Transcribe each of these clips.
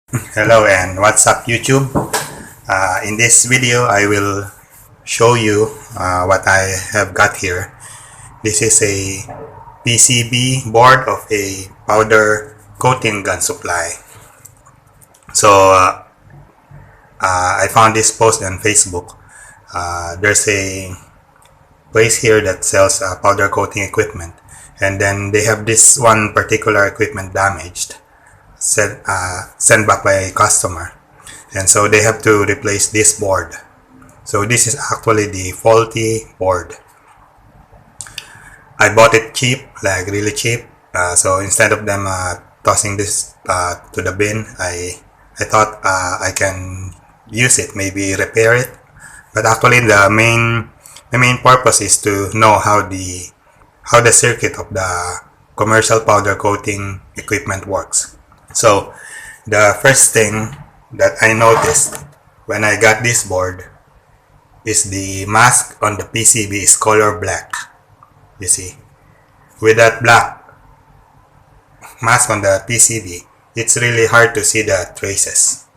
Hello and what's up YouTube? In this video I will show you what I have got here. This is a PCB board of a powder coating gun supply. So I found this post on Facebook. There's a place here that sells powder coating equipment, and then they have this one particular equipment damaged, sent back by a customer, and so they have to replace this board. So this is actually the faulty board. I bought it cheap, like really cheap. So instead of them tossing this to the bin, I thought I can use it, maybe repair it. But actually the main purpose is to know how the circuit of the commercial powder coating equipment works. So the first thing that I noticed when I got this board is the mask on the PCB is color black. You see, with that black mask on the PCB, it's really hard to see the traces.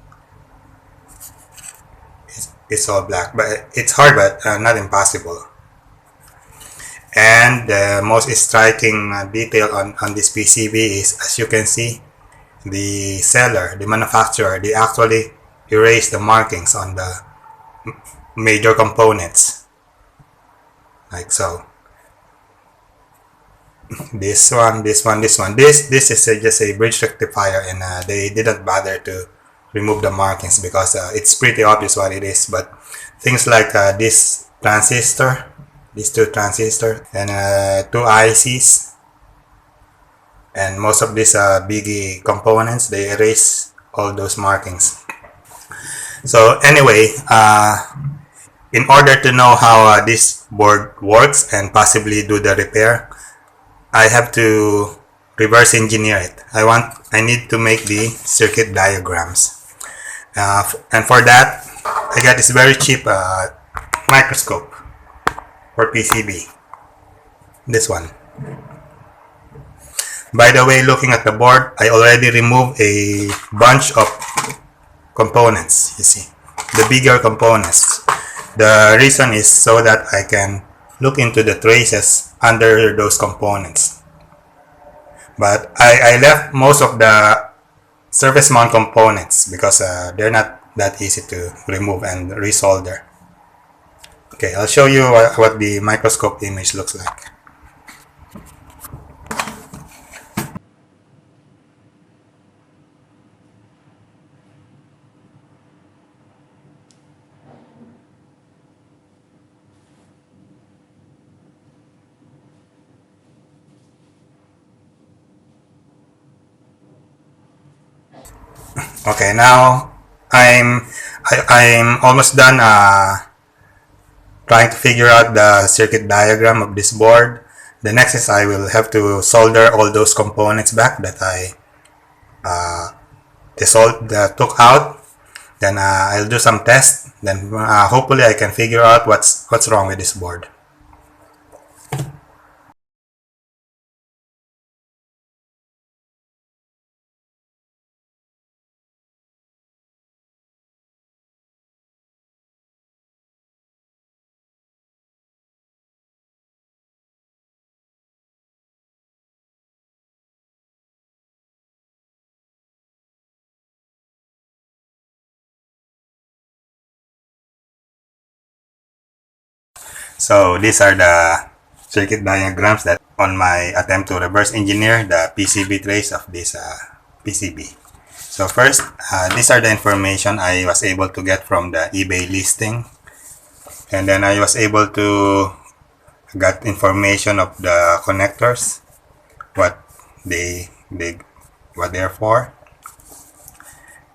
It's all black, but it's hard, but not impossible. And the most striking detail on this PCB is, as you can see, the seller, the manufacturer, they actually erase the markings on the major components, like so. This is just a bridge rectifier, and they didn't bother to remove the markings because it's pretty obvious what it is. But things like this transistor, these two transistors, and two ICs, and most of these biggie components, they erase all those markings. So anyway, in order to know how this board works and possibly do the repair, I have to reverse engineer it. I need to make the circuit diagrams, and for that I got this very cheap microscope for PCB. This one. By the way, looking at the board, I already removed a bunch of components. You see, the bigger components. The reason is so that I can look into the traces under those components. But I left most of the surface mount components because they're not that easy to remove and resolder. Okay, I'll show you what the microscope image looks like. Okay, now I'm almost done trying to figure out the circuit diagram of this board. The next is I will have to solder all those components back that I took out. Then I'll do some tests. Then hopefully I can figure out what's wrong with this board. So these are the circuit diagrams that on my attempt to reverse engineer the PCB trace of this PCB. So first, these are the information I was able to get from the eBay listing, and then I was able to get information of the connectors, what they're for,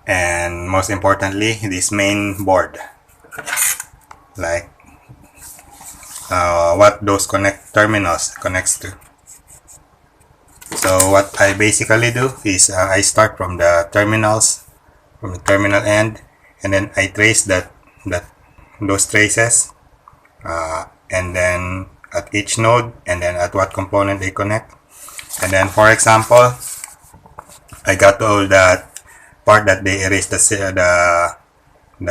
and most importantly, this main board, like what those terminals connects to. So what I basically do is I start from the terminals, from the terminal end, and then I trace those traces, and then at each node, and then at what component they connect. And then, for example, I got all that part that they erased the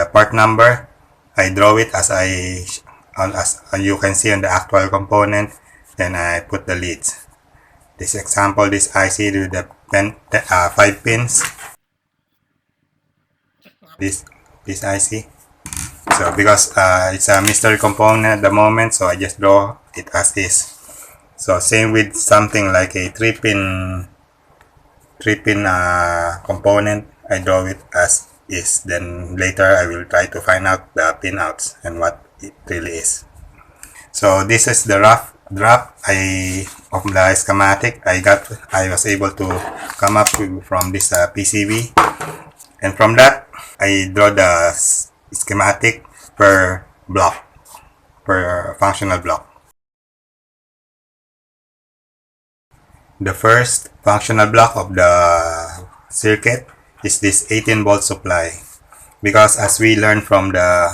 part number, I draw it as you can see on the actual component, then I put the leads. This example, this IC with the 5 pins, this IC. So because it's a mystery component at the moment, so I just draw it as is. So same with something like a 3-pin component, I draw it as is. Then later I will try to find out the pinouts and what it really is. So this is the rough draft of the schematic I was able to come up with from this PCB, and from that I draw the schematic per block, per functional block. The first functional block of the circuit is this 18-volt supply, because as we learned from the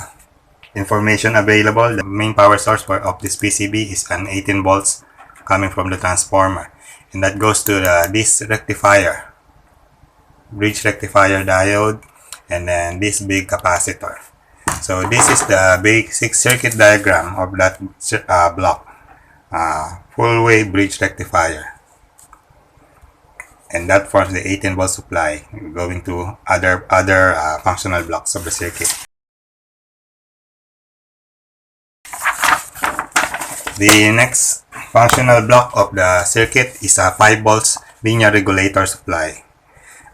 information available, the main power source of this PCB is an 18 volts coming from the transformer, and that goes to this rectifier, bridge rectifier diode, and then this big capacitor. So this is the basic circuit diagram of that block, full wave bridge rectifier, and that forms the 18-volt supply going to other functional blocks of the circuit. The next functional block of the circuit is a 5 volts linear regulator supply.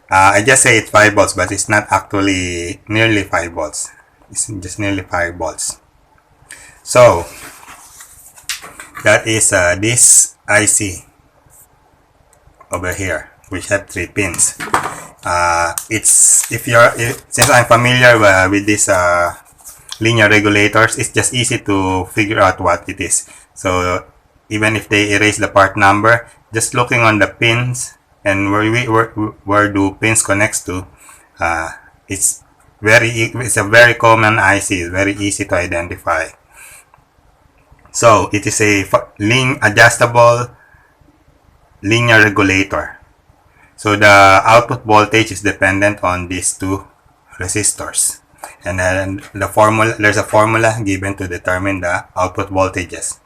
I just say it's 5 volts, but it's not actually nearly 5 volts. It's just nearly 5 volts. So that is this IC over here, which have 3 pins. Since I'm familiar with these linear regulators, it's just easy to figure out what it is. So even if they erase the part number, just looking on the pins and where do pins connects to, it's a very common IC. It's very easy to identify. So it is a adjustable linear regulator. So the output voltage is dependent on these 2 resistors, and then there's a formula given to determine the output voltages.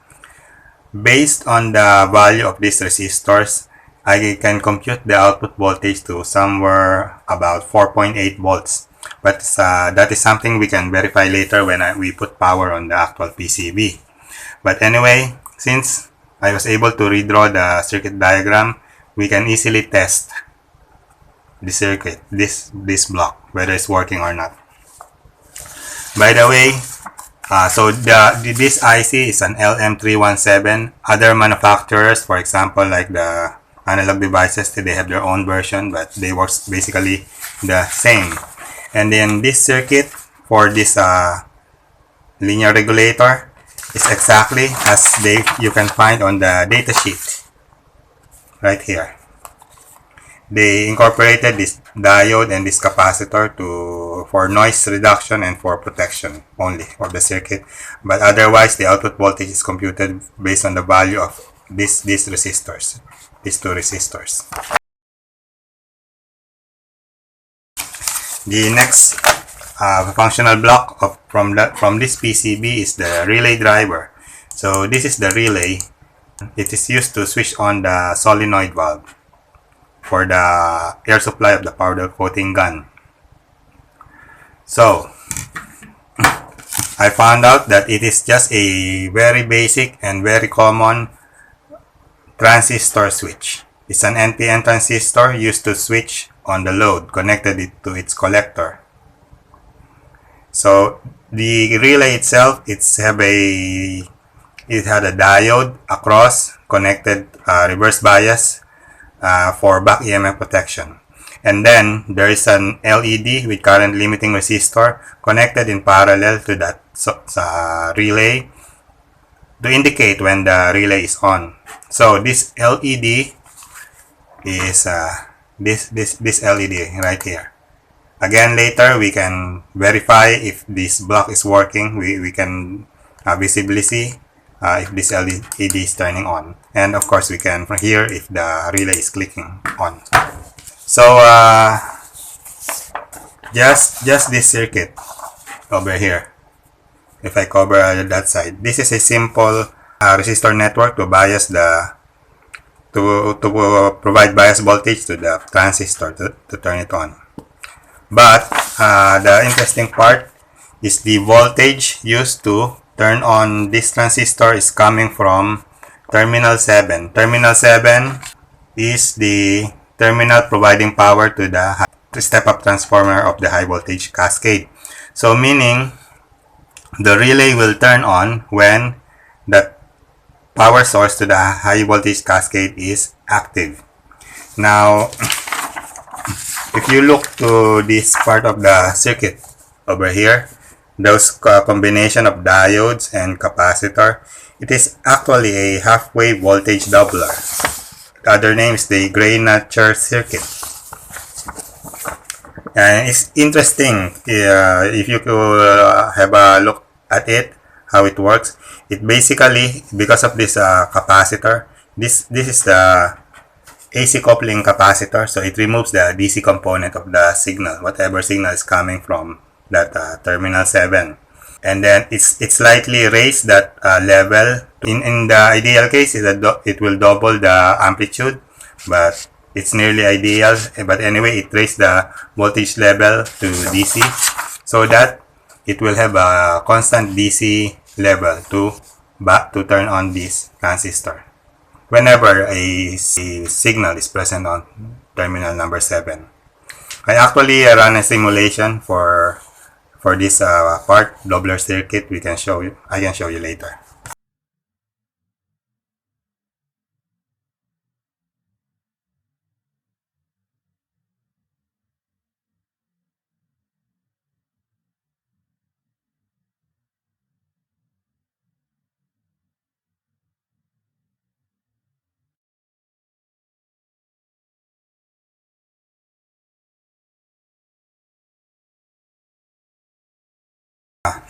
Based on the value of these resistors, I can compute the output voltage to somewhere about 4.8 volts. But that is something we can verify later when we put power on the actual PCB. But anyway, since I was able to redraw the circuit diagram, we can easily test the circuit, this block, whether it's working or not. By the way, so this IC is an LM317. Other manufacturers, for example, like the Analog Devices, they have their own version, but they work basically the same. And then this circuit for this linear regulator is exactly as you can find on the data sheet right here. They incorporated this diode and this capacitor for noise reduction and for protection only of the circuit, but otherwise the output voltage is computed based on the value of these resistors, these 2 resistors. The next functional block from this PCB is the relay driver. So this is the relay. It is used to switch on the solenoid valve for the air supply of the powder coating gun. So I found out that it is just a very basic and very common transistor switch. It's an NPN transistor used to switch on the load, connected it to its collector. So the relay itself, it had a diode across, connected reverse bias for back EMF protection. And then there is an LED with current limiting resistor connected in parallel to that relay to indicate when the relay is on. So this LED is this LED right here. Again, later we can verify if this block is working. We can visibly see if this LED is turning on, and of course we can hear if the relay is clicking on. So just this circuit over here. If I cover that side, this is a simple resistor network to bias the to provide bias voltage to the transistor to turn it on. But the interesting part is the voltage used to turn on this transistor is coming from terminal 7. Terminal 7 is the terminal providing power to the step-up transformer of the high voltage cascade. So meaning the relay will turn on when the power source to the high voltage cascade is active. Now, if you look to this part of the circuit over here, those combination of diodes and capacitor, it is actually a half-wave voltage doubler. The other name is the Engineering circuit. And it's interesting if you could have a look at it, how it works. It basically, because of this capacitor, this is the AC coupling capacitor, so it removes the DC component of the signal, whatever signal is coming from that terminal 7. And then it's slightly raised that level. In the ideal case, it will double the amplitude, but it's nearly ideal. But anyway, it raised the voltage level to DC so that it will have a constant DC level to turn on this transistor whenever a signal is present on terminal number 7. I actually run a simulation for this part, doubler circuit. I can show you later.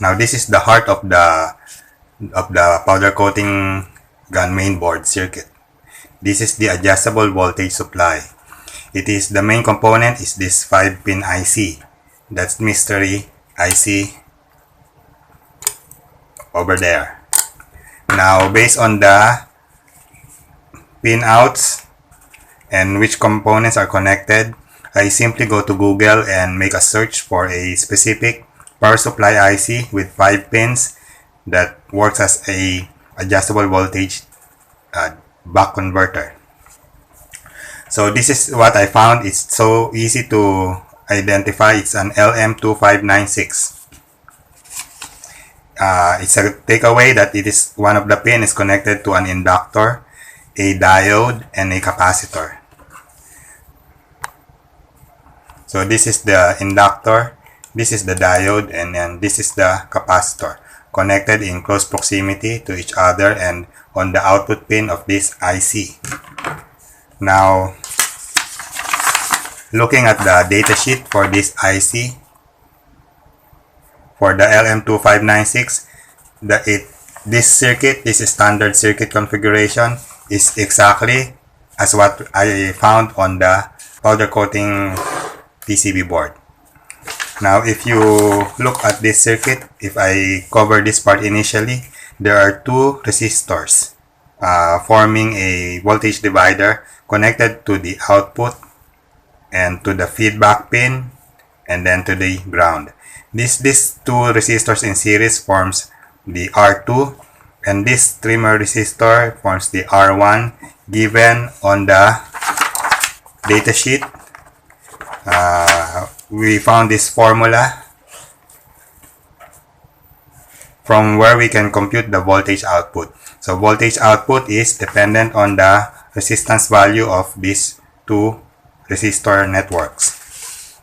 Now this is the heart of the powder coating gun mainboard circuit. This is the adjustable voltage supply. It is the main component is this 5-pin IC. That's mystery IC over there. Now based on the pin outs and which components are connected, I simply go to Google and make a search for a specific power supply IC with 5 pins that works as a adjustable voltage buck converter. So this is what I found. It's so easy to identify. It's an LM2596. It's a takeaway that it is one of the pin is connected to an inductor, a diode, and a capacitor. So this is the inductor, this is the diode, and then this is the capacitor, connected in close proximity to each other and on the output pin of this IC. Now, looking at the datasheet for this IC, for the LM2596, this circuit, this standard circuit configuration is exactly as what I found on the powder coating PCB board. Now, if you look at this circuit, if I cover this part initially, there are two resistors forming a voltage divider connected to the output and to the feedback pin and then to the ground. These two resistors in series forms the R2, and this trimmer resistor forms the R1 given on the datasheet. We found this formula from where we can compute the voltage output. So voltage output is dependent on the resistance value of these two resistor networks.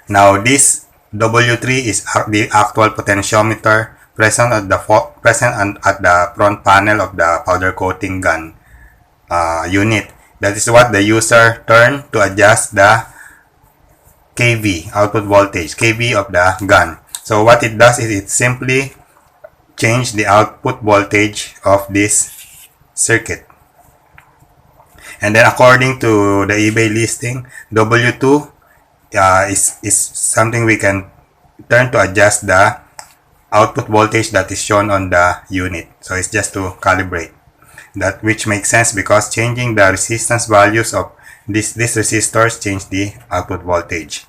Now this W3 is the actual potentiometer present at the front panel of the powder coating gun unit. That is what the user turn to adjust the kV, output voltage, kV of the gun. So what it does is it simply change the output voltage of this circuit. And then according to the eBay listing, W2 is something we can turn to adjust the output voltage that is shown on the unit. So it's just to calibrate that, which makes sense because changing the resistance values of these resistors change the output voltage.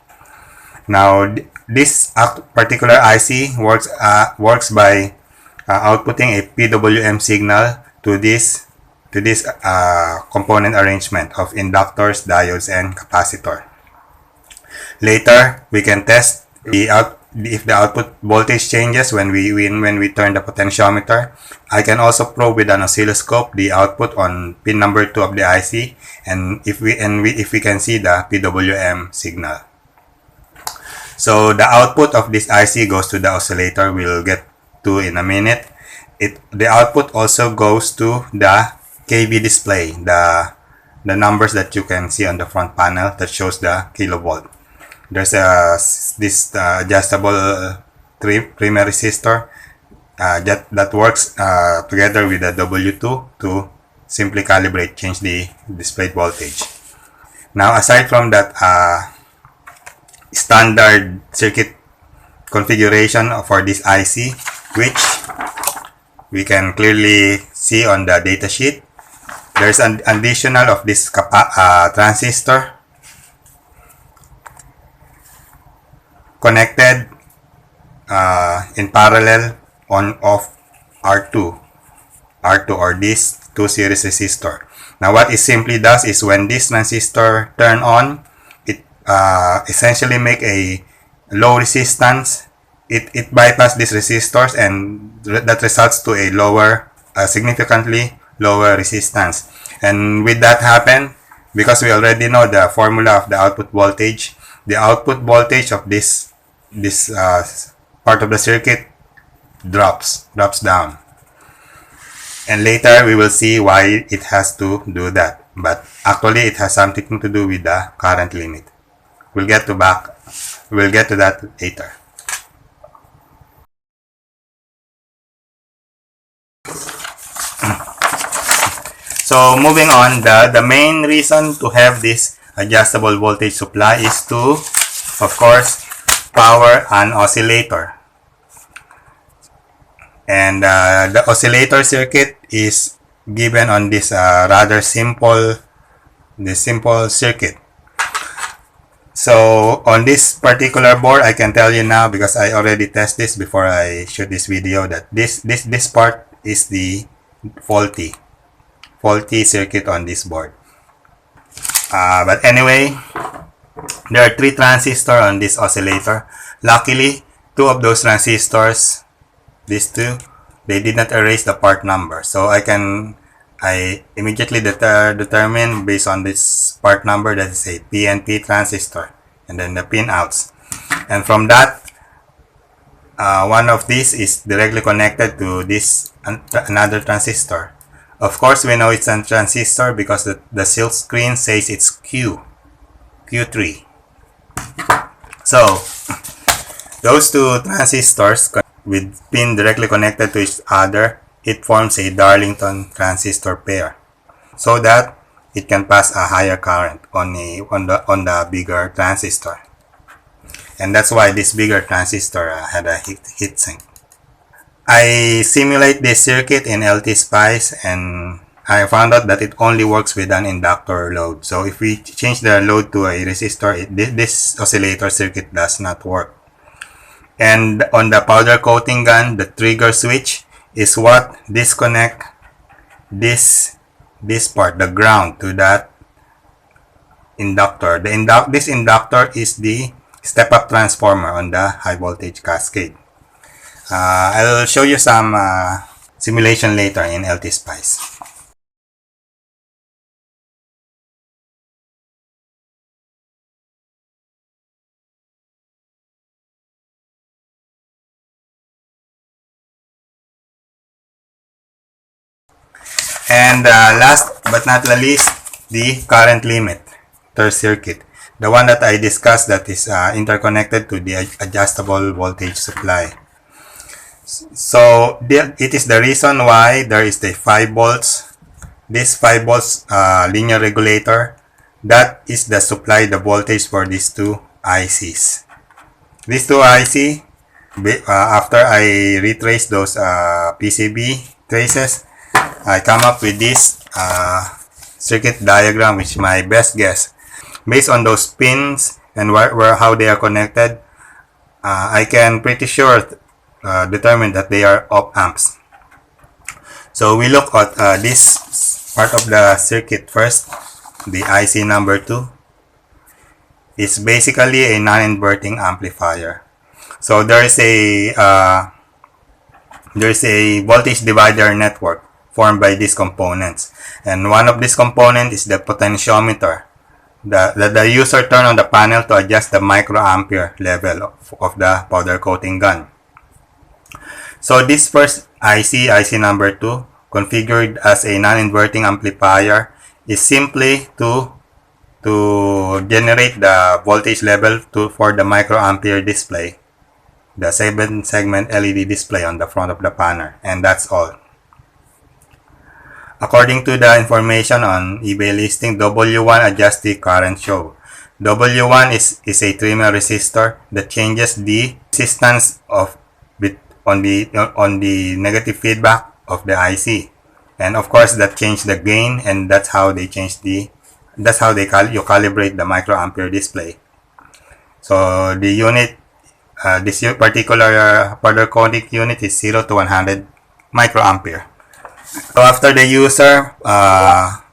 Now this particular IC works by outputting a PWM signal to this component arrangement of inductors, diodes, and capacitor. Later, we can test if the output voltage changes when we turn the potentiometer. I can also probe with an oscilloscope the output on pin number 2 of the IC, and if we can see the PWM signal. So the output of this IC goes to the oscillator. We'll get to in a minute. The output also goes to the kV display, the numbers that you can see on the front panel that shows the kilovolt. There's this adjustable primer resistor that works together with the W2 to simply calibrate, change the displayed voltage. Now, aside from that standard circuit configuration for this IC, which we can clearly see on the datasheet, there's an additional of this transistor connected in parallel on off R2 or this 2 series resistor. Now what it simply does is when this transistor turn on, it essentially make a low resistance. It bypass these resistors, and that results to a lower, significantly lower resistance. And with that happen, because we already know the formula of the output voltage, the output voltage of this part of the circuit drops down. And later we will see why it has to do that. But actually it has something to do with the current limit. We'll get to that later. So moving on, the main reason to have this adjustable voltage supply is to, of course, power an oscillator. And the oscillator circuit is given on this rather simple circuit. So on this particular board, I can tell you now, because I already test this before I shoot this video, that this part is the faulty circuit on this board. But anyway, there are 3 transistors on this oscillator. Luckily, 2 of those transistors, these 2, they did not erase the part number. So I immediately determine based on this part number that is a PNP transistor, and then the pin outs. And from that, one of these is directly connected to this another transistor. Of course, we know it's a transistor because the silk screen says it's Q3. So those 2 transistors with pin directly connected to each other, it forms a Darlington transistor pair, so that it can pass a higher current on the bigger transistor. And that's why this bigger transistor had a heat sink. I simulate this circuit in LT-Spice, and I found out that it only works with an inductor load. So if we change the load to a resistor, this oscillator circuit does not work. And on the powder coating gun, the trigger switch is what disconnect this part, the ground, to that inductor. This inductor is the step-up transformer on the high voltage cascade. I'll show you some simulation later in LT-Spice. And last but not the least, the current limiter circuit, the one that I discussed that is interconnected to the adjustable voltage supply. So it is the reason why there is the 5 volts. This 5 volts linear regulator, that is the supply, the voltage for these 2 ICs. These two IC, after I retrace those PCB traces, I come up with this circuit diagram, which is my best guess. Based on those pins and how they are connected, I can pretty sure determine that they are op amps. So we look at this part of the circuit first. The IC number 2 is basically a non-inverting amplifier. So there's a voltage divider network formed by these components, and one of these components is the potentiometer that the user turn on the panel to adjust the microampere level of the powder coating gun. So this first IC number 2, configured as a non-inverting amplifier, is simply to generate the voltage level for the microampere display, the 7-segment LED display on the front of the panel, and that's all. According to the information on eBay listing, W1 adjusts the current show. W1 is a trimmer resistor that changes the resistance on the negative feedback of the IC, and of course that changes the gain, and that's how they you calibrate the microampere display. So the unit, this particular powder coating unit is 0 to 100 microampere. So after the user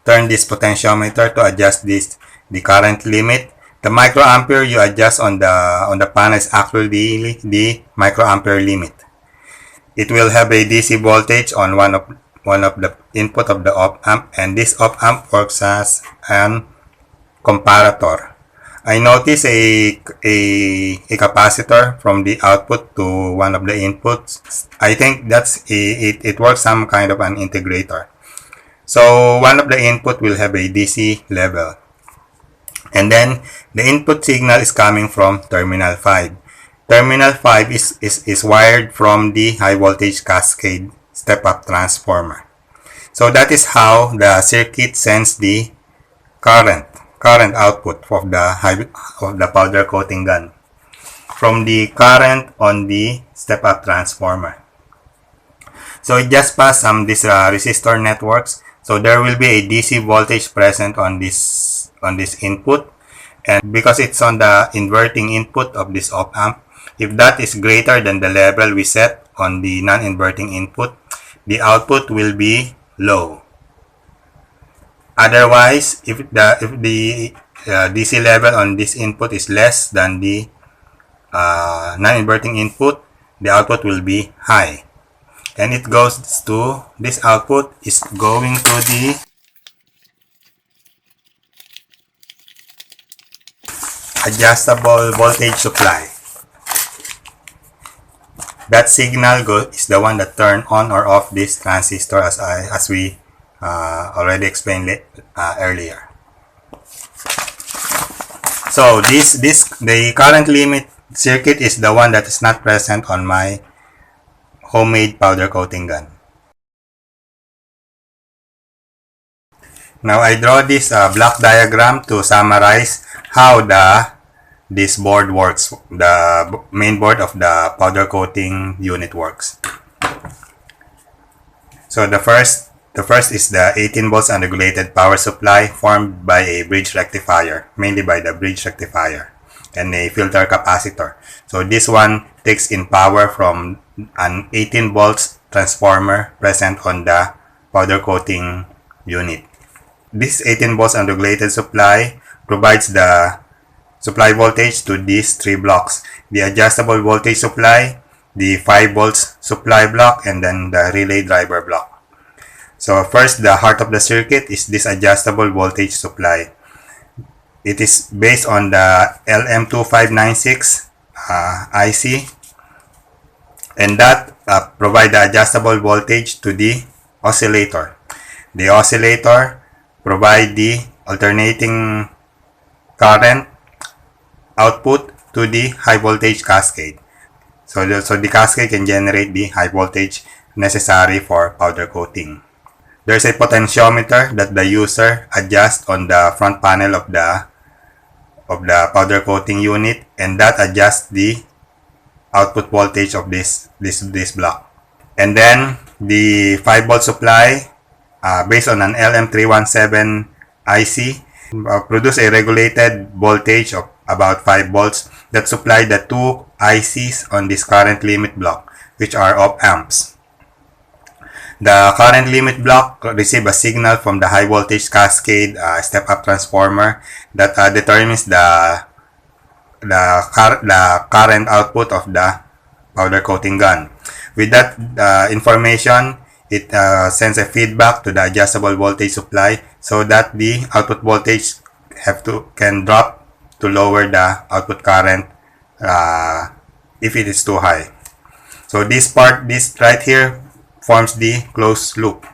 turn this potentiometer to adjust the current limit, the microampere you adjust on the panel is actually the microampere limit. It will have a DC voltage on one of the input of the op amp, and this op amp works as an comparator. I notice a capacitor from the output to one of the inputs. I think it works some kind of an integrator. So one of the input will have a DC level, and then the input signal is coming from terminal 5. Terminal 5 is wired from the high voltage cascade step-up transformer. So that is how the circuit sends the current output of the powder coating gun from the current on the step-up transformer. So it just passed these resistor networks. So there will be a DC voltage present on this input, and because it's on the inverting input of this op amp, if that is greater than the level we set on the non-inverting input, the output will be low. Otherwise, if the DC level on this input is less than the non-inverting input, the output will be high. And it goes to, this output is going to the adjustable voltage supply. That signal is the one that turn on or off this transistor, as we already explained earlier. So the current limit circuit is the one that is not present on my homemade powder coating gun. Now I draw this block diagram to summarize how this board works, the main board of the powder coating unit works. So the first is the 18 volts unregulated power supply formed by a bridge rectifier, mainly by the bridge rectifier, and a filter capacitor. So this one takes in power from an 18 volts transformer present on the powder coating unit. This 18 volts unregulated supply provides the supply voltage to these 3 blocks: the adjustable voltage supply, the 5 volts supply block, and then the relay driver block. So first, the heart of the circuit is this adjustable voltage supply. It is based on the LM2596 IC, and that provide the adjustable voltage to the oscillator. The oscillator provide the alternating current output to the high voltage cascade. So the cascade can generate the high voltage necessary for powder coating. There's a potentiometer that the user adjusts on the front panel of the of the powder coating unit, and that adjusts the output voltage of this block. And then the 5-volt supply, based on an LM317 IC, produce a regulated voltage of about 5 volts that supply the two ICs on this current limit block, which are op amps. The current limit block receives a signal from the high voltage cascade step-up transformer that determines the current output of the powder coating gun. With that information, it sends a feedback to the adjustable voltage supply so that the output voltage can drop to lower the output current if it is too high. So this right here forms the closed loop,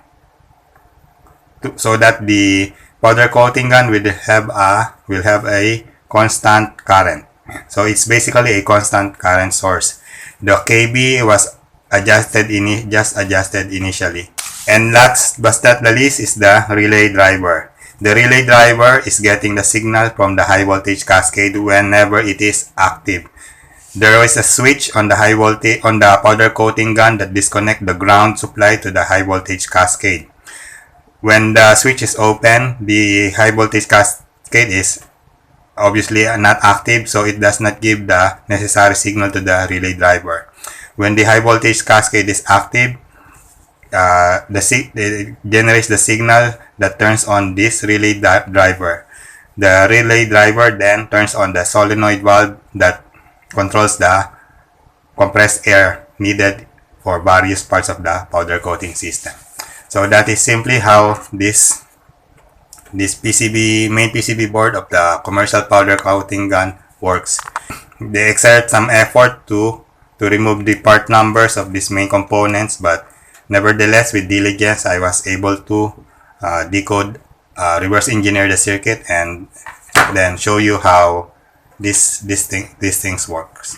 so that the powder coating gun will have a constant current. So it's basically a constant current source. The KB was adjusted initially. And last but not the least is the relay driver. The relay driver is getting the signal from the high voltage cascade whenever it is active. There is a switch on the powder coating gun that disconnects the ground supply to the high voltage cascade. When the switch is open, the high voltage cascade is obviously not active, so it does not give the necessary signal to the relay driver. When the high voltage cascade is active, it generates the signal that turns on this relay driver. The relay driver then turns on the solenoid valve that controls the compressed air needed for various parts of the powder coating system. So that is simply how this main PCB board of the commercial powder coating gun works. They exert some effort to remove the part numbers of these main components, but nevertheless, with diligence, I was able to decode, reverse engineer the circuit, and then show you how these things works.